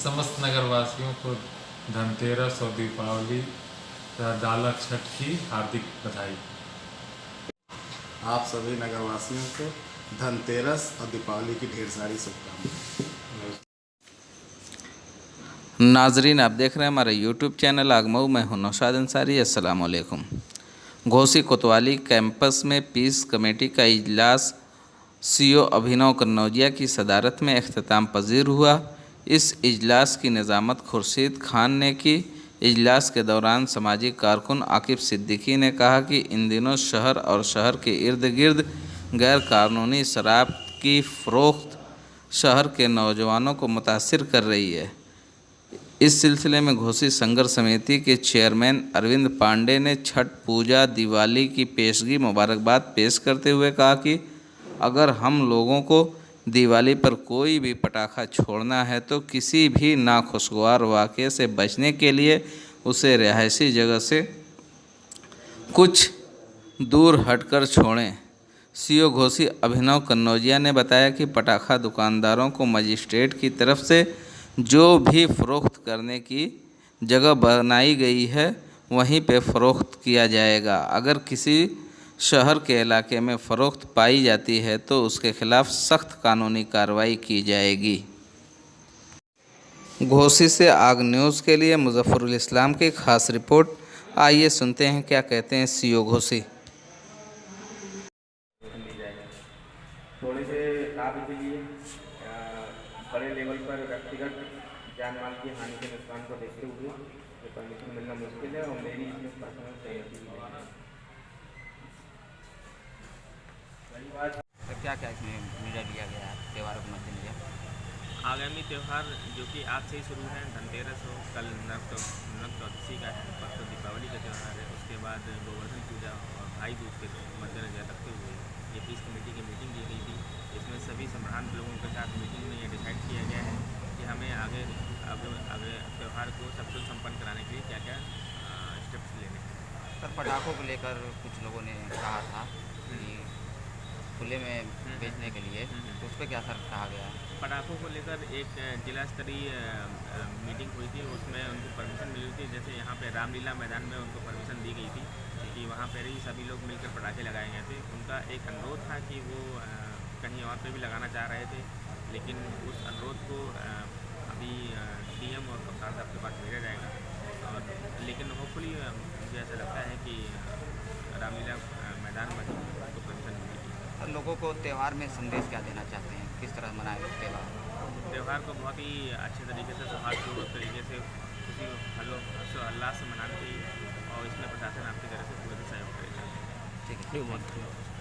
समस्त नगरवासियों को धनतेरस और दीपावली तथा डाला छठ की हार्दिक बधाई। आप सभी नगरवासियों को धनतेरस और दीपावली की ढेर सारी शुभकामनाएं। नाजरीन, आप देख रहे हैं हमारा यूट्यूब चैनल आगमऊ। मैं हूं नौशाद अंसारी। अस्सलाम वालेकुम। घोसी कोतवाली कैंपस में पीस कमेटी का इजलास सीओ अभिनव कन्नौजिया की सदारत में अख्ताम पजीर हुआ। इस इजलास की निज़ामत खुर्शीद खान ने की। इजलास के दौरान समाजी कारकुन आकिब सिद्दीकी ने कहा कि इन दिनों शहर और शहर के इर्द गिर्द गैर कानूनी शराब की फ़रोख्त शहर के नौजवानों को मुतासिर कर रही है। इस सिलसिले में घोसी संघर्ष समिति के चेयरमैन अरविंद पांडे ने छठ पूजा दिवाली की पेशगी मुबारकबाद पेश करते हुए कहा कि अगर हम लोगों को दिवाली पर कोई भी पटाखा छोड़ना है तो किसी भी नाखुशगवार वाक़े से बचने के लिए उसे रिहायशी जगह से कुछ दूर हटकर छोड़ें। सीओ घोसी अभिनव कन्नौजिया ने बताया कि पटाखा दुकानदारों को मजिस्ट्रेट की तरफ से जो भी फ़रोख्त करने की जगह बनाई गई है वहीं पे फ़रोख्त किया जाएगा। अगर किसी शहर के इलाके में फ़रोख्त पाई जाती है तो उसके खिलाफ़ सख्त कानूनी कार्रवाई की जाएगी। घोसी से आग न्यूज़ के लिए मुजफ्फरुल इस्लाम की खास रिपोर्ट। आइए सुनते हैं क्या कहते हैं सीओ घोसी। थोड़े से लाभ के लिए बड़े लेवल पर व्यक्तिगत जान माल की हानि के नुकसान को देखते हुए ये परमिशन मिलना मुश्किल है और मेरी इसमें पर्सनल सहमति भी नहीं है। तो क्या क्या इसमें निर्णय लिया गया है त्योहारों के मद्देनजर? आगामी त्यौहार जो कि आज से ही शुरू है, धनतेरस हो, कल नरक चतुर्थी का है, परसों दीपावली का त्यौहार है, उसके बाद गोवर्धन पूजा और भाई दूज के मद्देनजर रखते हुए ये पीस कमेटी की मीटिंग ली गई थी। इसमें सभी सम्रांत लोगों के साथ मीटिंग में ये डिसाइड किया गया है कि हमें आगे त्यौहार को सफल संपन्न कराने के लिए क्या क्या स्टेप्स लेने हैं। सर, पटाखों को लेकर कुछ लोगों ने कहा था कि खुले में बेचने के लिए, तो उस पर क्या सर कहा गया है? पटाखों को लेकर एक जिला स्तरीय मीटिंग हुई थी, उसमें उनको परमिशन मिली थी। जैसे यहाँ पे रामलीला मैदान में उनको परमिशन दी गई थी कि वहाँ पर ही सभी लोग मिलकर पटाखे लगाए गए थे। उनका एक अनुरोध था कि वो कहीं और पे भी लगाना चाह रहे थे, लेकिन उस अनुरोध को अभी डीएम और कप्तान साहब के पास भेजा जाएगा। और लेकिन होपफुली मुझे ऐसा लगता है कि रामलीला मैदान में उनको परमिशन मिलेगी। सर, लोगों को त्यौहार में संदेश क्या देना चाहते हैं, किस तरह मनाए लोग त्यौहार को बहुत ही अच्छे तरीके से, सौहार्दपूर्वक तरीके से, खुशी हर्षोल्लास से मनाना चाहिए और इसमें प्रशासन आपकी तरफ से पूरे सहयोग करेगा। ठीक है, बहुत